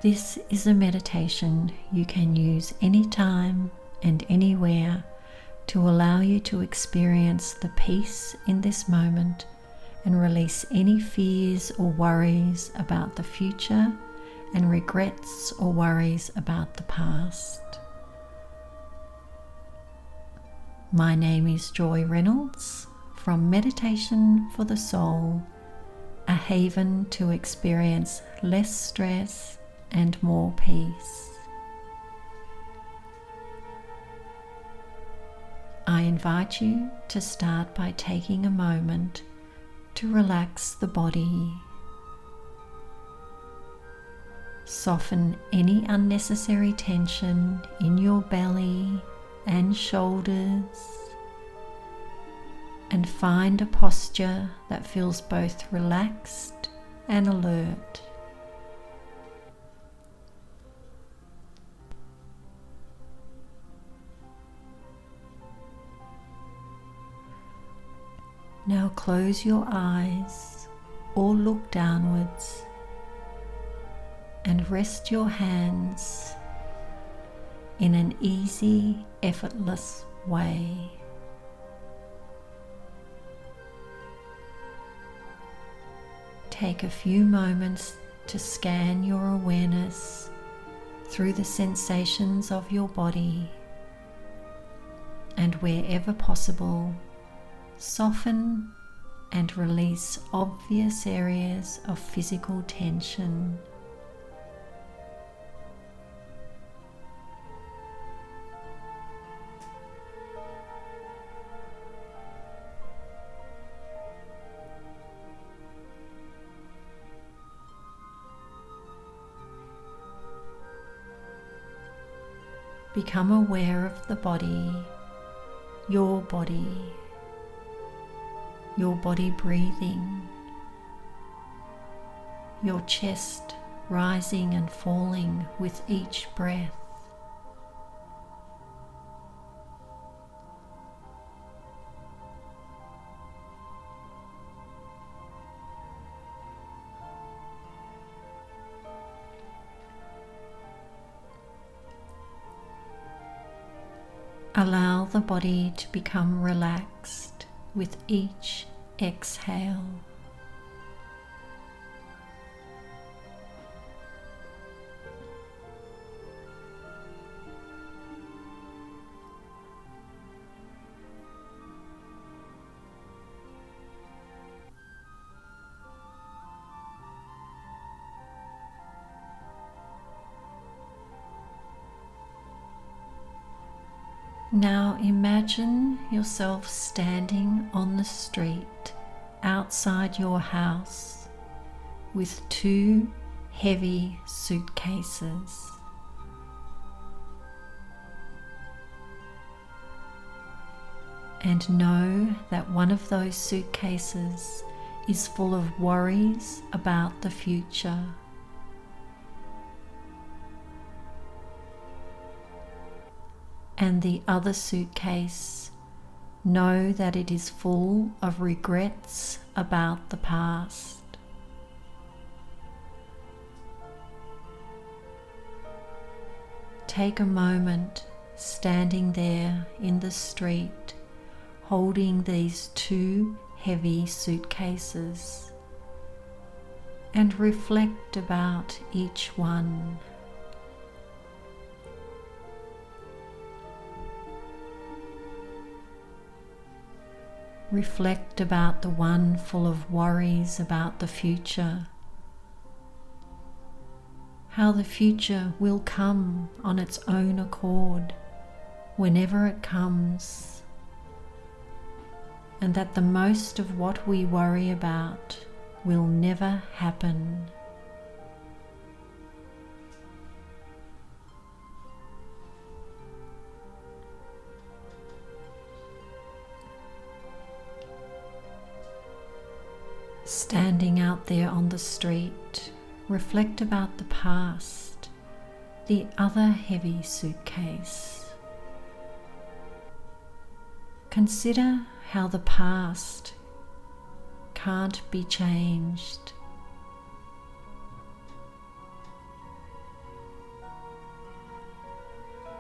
This is a meditation you can use anytime and anywhere to allow you to experience the peace in this moment and release any fears or worries about the future and regrets or worries about the past. My name is Joy Reynolds from Meditation for the Soul, a haven to experience less stress and more peace. I invite you to start by taking a moment to relax the body. Soften any unnecessary tension in your belly and shoulders, and find a posture that feels both relaxed and alert. Now close your eyes or look downwards and rest your hands in an easy, effortless way. Take a few moments to scan your awareness through the sensations of your body, and wherever possible, soften and release obvious areas of physical tension. Become aware of the body, your body breathing, your chest rising and falling with each breath. Allow the body to become relaxed with each exhale. Now imagine yourself standing on the street outside your house with two heavy suitcases. And know that one of those suitcases is full of worries about the future. And the other suitcase, know that it is full of regrets about the past. Take a moment standing there in the street, holding these two heavy suitcases, and reflect about each one. Reflect about the one full of worries about the future, how the future will come on its own accord whenever it comes, and that the most of what we worry about will never happen. Standing out there on the street, reflect about the past, the other heavy suitcase. Consider how the past can't be changed.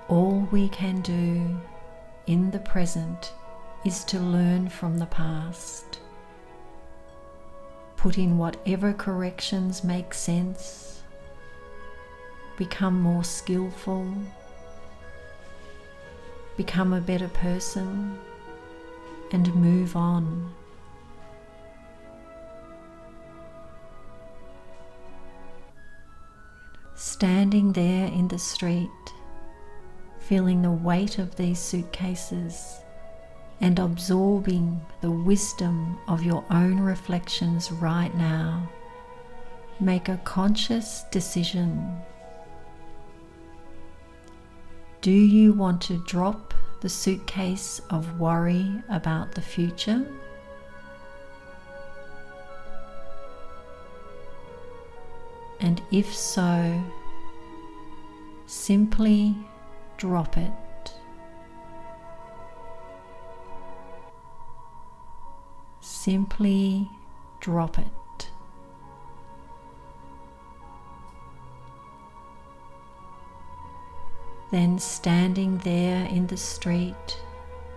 All we can do in the present is to learn from the past. Put in whatever corrections make sense. Become more skillful. Become a better person and move on. Standing there in the street, feeling the weight of these suitcases and absorbing the wisdom of your own reflections right now, make a conscious decision. Do you want to drop the suitcase of worry about the future? And if so, simply drop it. Simply drop it. Then standing there in the street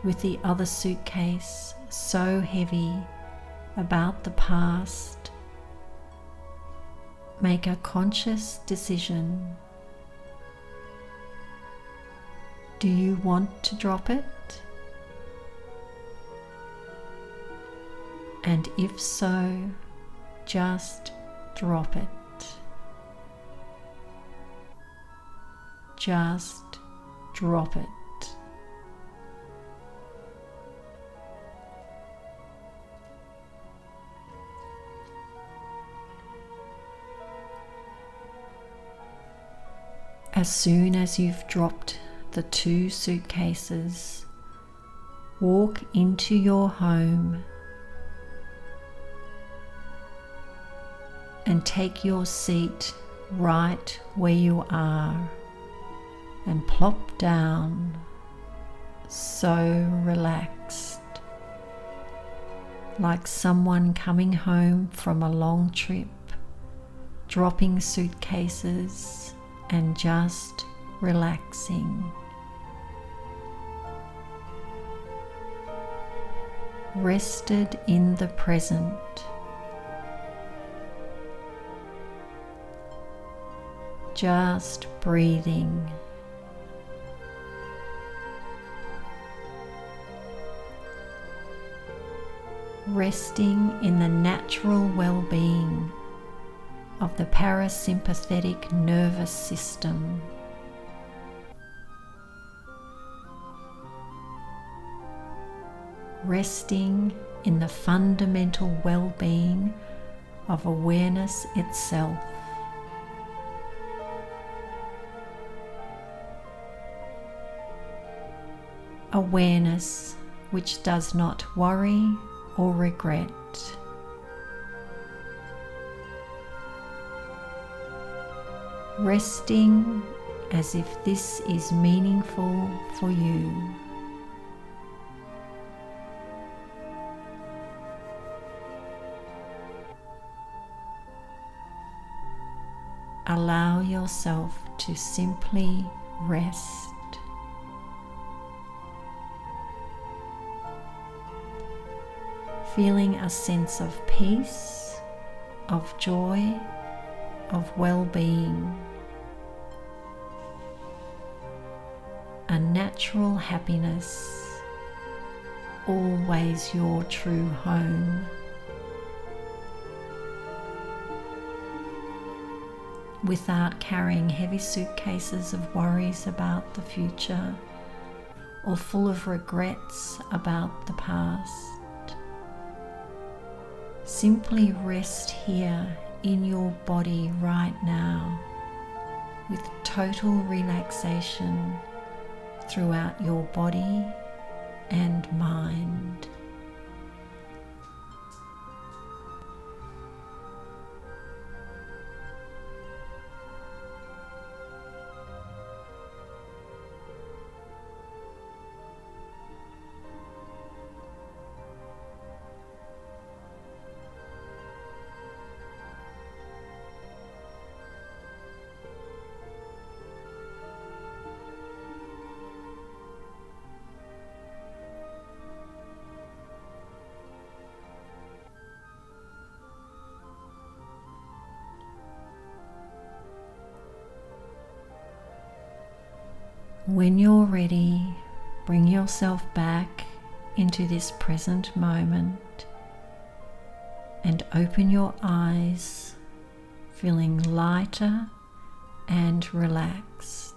with the other suitcase so heavy about the past, make a conscious decision. Do you want to drop it? And if so, just drop it. Just drop it. As soon as you've dropped the 2 suitcases, walk into your home and take your seat right where you are and plop down, so relaxed, like someone coming home from a long trip, dropping suitcases and just relaxing. Rested in the present. Just breathing. Resting in the natural well-being of the parasympathetic nervous system. Resting in the fundamental well-being of awareness itself. Awareness which does not worry or regret. Resting as if this is meaningful for you. Allow yourself to simply rest. Feeling a sense of peace, of joy, of well-being. A natural happiness, always your true home. Without carrying heavy suitcases of worries about the future or full of regrets about the past. Simply rest here in your body right now with total relaxation throughout your body and mind. When you're ready, bring yourself back into this present moment and open your eyes, feeling lighter and relaxed.